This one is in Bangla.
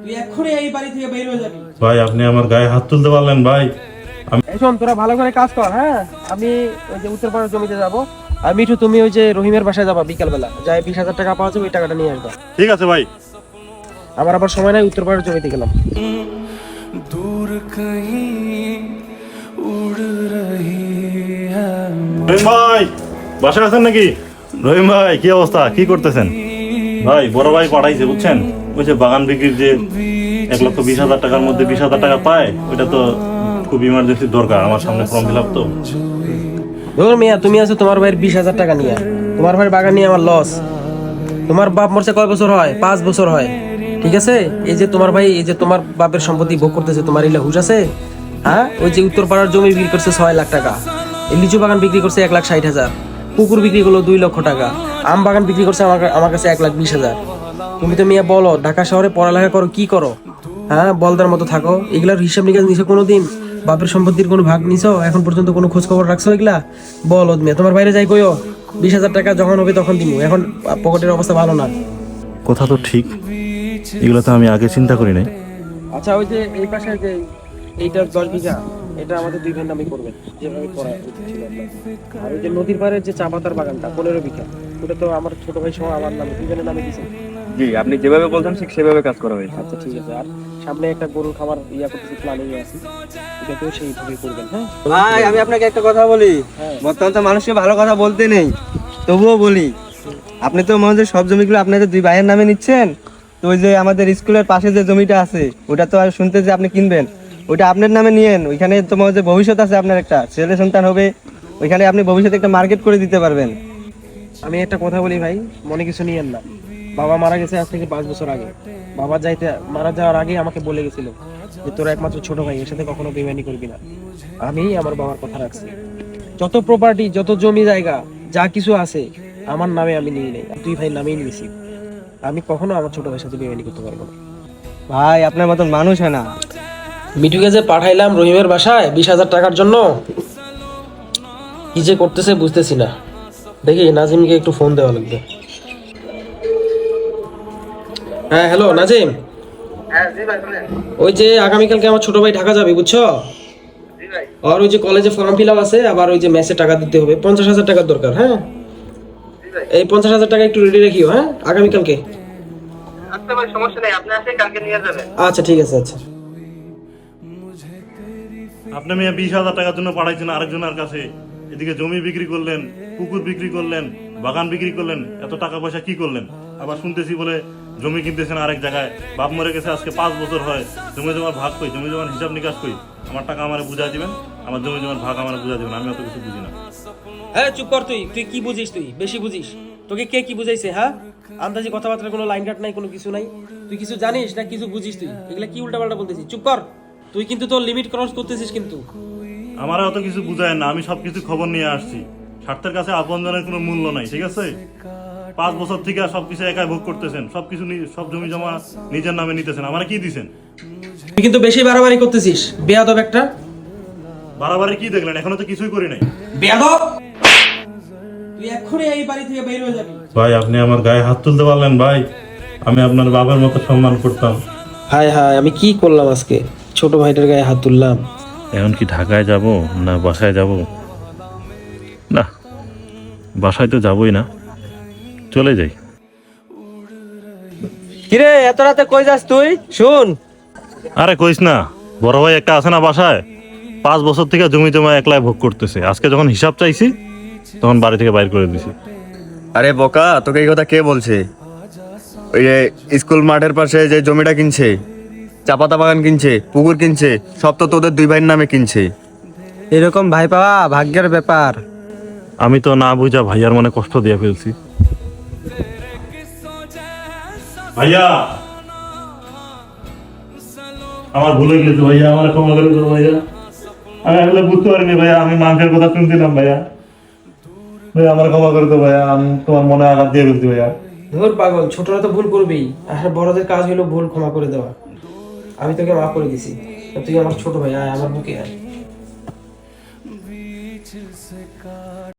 তুই এক্ষুনি এই বাড়ি থেকে বের হয়ে যাবি। ভাই আপনি আমার গায়ে হাত তুলতে পারলেন ভাই। এই শোন, তোরা ভালো করে কাজ কর। হ্যাঁ, আমি ওই যে উত্তরপাড়ার জমিতে যাবো। আর মিঠু, তুমি ওই যে রহিমের বাসায় যাবা বিকাল বেলা, যাই 20,000 টাকা পাওয়া যাবে, ওই টাকাটা নিয়ে আসবা। ঠিক আছে ভাই। আমার আবার সময় নাই, উত্তরপাড়ার জমিতে গেলাম। दूर कहीं उड़ रही है। রহিম ভাই বাসায় আছেন নাকি? রহিম ভাই কি অবস্থা, কি করতেছেন? ভাই বড় ভাই পাঠাইছে বুঝছেন, ওই যে বাগান বিক্রির যে 1,20,000 টাকার মধ্যে 20,000 টাকা পায়, ওইটা তো খুব ইমার্জেন্সি দরকার, আমার সামনে ফর্ম ফিল আপ তো। ধর মিয়া, তুমি আছো তোমার ভাইয়ের 20,000 টাকা নিয়ে, তোমার ভাইয়ের বাগান নিয়ে আমার লস। তোমার বাপ মরছে কয় বছর হয়? 5 বছর হয়, ঠিক আছে? এই যে তোমার ভাই, এই যে তোমার বাপের সম্পত্তি ভোগ করতেছে, তোমার এলা হুশ আছে? হ্যাঁ, ওই যে উত্তরপাড়ার জমি বিক্রি করছে 6 লাখ টাকা, এই লিচু বাগান বিক্রি করছে 1,60,000, পুকুর বিক্রি করলো 2 লক্ষ টাকা, আম বাগান বিক্রি করছে আমার কাছে 1,20,000। তুমি তো মিয়া বলো, ঢাকা শহরে পড়ালেখা করো, কি করো? হ্যাঁ, বলদার মতো থাকো। এগুলার হিসাব নিকাশ নিছো কোনোদিন? বাপের সম্পত্তির কোনো ভাগ নিছো এখন পর্যন্ত? কোনো খোঁজ খবর রাখছো এগুলা? বলো মিয়া, তোমার বাইরে যাই কইও 20,000 টাকা যখন হবে তখন দিমু, এখন পকেটের অবস্থা ভালো না। কথা তো ঠিক, এগুলো তো আমি আগে চিন্তা করি নাই। আচ্ছা, ওই যে এই পাশে যে এইটা 10 বিঘা, এটা আমাদের 2 ভাইয়ের নামে করবেন, যেভাবে করা উচিত ছিল আপনার। আর ওই যে নদীর পাড়ের যে চা পাতার বাগানটা 15 বিঘা, ওটা তো আমার ছোট ভাই সহ আমার নামে, 2 জনের নামে দিয়েছে। জি, আপনি যেভাবে বলছেন ঠিক সেভাবে কাজ করা হয়েছে। আচ্ছা ঠিক আছে। আর সামনে একটা গরুর খামার করতেছি, প্ল্যানিং এ আছি, এটাকেও সেইভাবে করবেন। হ্যাঁ ভাই, আমি আপনাকে একটা কথা বলি। হ্যাঁ। বর্তমান তো মানুষকে ভালো কথা বলতে নেই, তবুও বলি। আপনি তো মনে হয় সব জমিগুলো আপনাদের 2 ভাইয়ের নামে নিচ্ছেন। তো ওই যে আমাদের স্কুলের পাশে যে জমিটা আছে, ওটা তো আর শুনতে যে আপনি কিনবেন, ওইটা আপনার নামে নিয়েন। ওইখানে তো মনে হয় যে ভবিষ্যৎ আছে, আপনার একটা ছেলে সন্তান হবে, ওইখানে আপনি ভবিষ্যতে একটা মার্কেট করে দিতে পারবেন। আমি একটা কথা বলি ভাই, মনে কিছু নিয়েন না। বাবা মারা গেছে আজ থেকে 5 বছর আগে। বাবা মারা যাওয়ার আগে আমাকে বলে গেছিল যে তোরা একমাত্র ছোট ভাই, এর সাথে কখনো বেইমানি করবি না। আমি আমার বাবার কথা রাখছি। যত প্রপার্টি, যত জমি জায়গা, যা কিছু আছে আমার নামে আমি নিয়ে নেই, 2 ভাই নামেই নিয়েছি। আমি কখনো আমার ছোট ভাইয়ের সাথে বেইমানি করতে পারবো না। ভাই, আপনার মতন মানুষ হয় না। মিঠুকে যে পাঠাইলাম রহিমের বাসায় 20,000 টাকার জন্য, কি যে করতেছে বুঝতেছি না। দেখি নাজিমকে একটু ফোন দেওয়া লাগবে। হ্যাঁ, হ্যালো নাজিম। ওই যে আগামীকালকে আমার ছোট ভাই ঢাকা যাবে, বুঝছো? আর ওই যে কলেজে ফর্ম ফিল আপ আছে, আবার ওই যে মেসে টাকা দিতে হবে, 50,000 টাকার দরকার। হ্যাঁ, এই 50,000 টাকা একটু রেডি রাখিও। হ্যাঁ, আগামীকালকে। আচ্ছা ভাই, সমস্যা নেই, আপনি আসে কালকে নিয়ে যাবেন। আচ্ছা ঠিক আছে। আচ্ছা, আপনি মিয়া 20,000 টাকার জন্য পাঠাইছেন আরেকজনের কাছে, এদিকে জমি বিক্রি করলেন, পুকুর বিক্রি করলেন, বাগান বিক্রি করলেন, এত টাকা পয়সা কি করলেন? আবার শুনতেছি বলে জমি কিনতেছেন আরেক জায়গায়। বাপ মরে গেছে আজকে 5 বছর হয়, জমি জমার ভাগ কই, জমি জমার হিসাব নিকাশ কই? আমার টাকা আমার বুঝা দিবেন, আমার জমি জমার ভাগ আমার বুঝা দিবেন, আমি অত কিছু বুঝি না। হ্যাঁ চুপ কর। তুই তুই কি বুঝিস? তুই বেশি বুঝিস। তোকে কে কি বুঝাইছে? হ্যাঁ, আন্দাজি কথাবার্তার কোনো লাইন কাট নাই, কোনো কিছু নাই। তুই কিছু জানিস না কিছু বুঝিস? তুই এগুলা কি উল্টাপাল্টা বলতেছিস? চুপ কর। তুই কিন্তু তোর লিমিট ক্রস করতেছিস কিন্তু। আমার অত কিছু বুঝায় না, আমি সবকিছু খবর নিয়ে আসছি। স্বার্থের কাছে আপনজনের কোনো মূল্য নাই, ঠিক আছে? 5 বছর থেকে সবকিছু একাই ভোগ করতেছেন, সবকিছু সব জমি জমা নিজের নামে নিতেছেন, আমার কি দিছেন? তুই কিন্তু বেশি বাড়াবাড়ি করতেছিস, বেয়াদব একটা। বাড়াবাড়ি কি দেখলেন? এখনো তো কিছুই করি নাই। বেয়াদব, তুই এক্ষুনি এই বাড়ি থেকে বের হয়ে যাবি। ভাই আপনি আমার গায়ে হাত তুলতে পারলেন ভাই, আমি আপনার বাবার মতো সম্মান করতাম। হায় হায়, আমি কি করলাম আজকে? ছোট ভাইটার গায়ে হাত তুললাম। এখন কি ঢাকায় যাব না বাসায় যাব? না, বাসায় তো যাবই না, চলে যাই। কিরে, এত রাতে কই যাস তুই? শুন, আরে কইস না, বড় ভাই একটা আছে না বাসায়, 5 বছর থেকে জমি জমা একলাই ভোগ করতেছে। আজকে যখন হিসাব চাইছি তখন বাড়ি থেকে বাইর করে দিছি। আরে বোকা, তোকে এই কথা কে বলছে? ওই যে স্কুল মাঠের পাশে যে জমিটা কিনছে, চা পাতা বাগান কিনছে, পুকুর কিনছে, সব তো তোদের 2 ভাইয়ের নামে কিনছে। এরকম ভাই পাওয়া ভাগ্যের ব্যাপার। আমি তো না বুঝা ভাইয়ার মনে কষ্ট দিয়ে ফেলছি। ভাইয়া, আমার ভুলে গেছে ভাইয়া, আমার ক্ষমা করে দাও ভাইয়া। আমি আসলে বুঝতে পারিনি ভাইয়া, আমি মানুষের কথা শুনছিলাম ভাইয়া। ভাইয়া আমার ক্ষমা করে দাও ভাইয়া, আমি তোমার মনে আঘাত দিয়ে ফেলছি ভাইয়া। ধুর পাগল, ছোটরা তো ভুল করবেই, আর বড়দের কাজ হলো ভুল ক্ষমা করে দেওয়া। আমি তোকে মাফ করে দিছি, তুই আমার ছোট ভাই, আয় আমার বুকে আয়।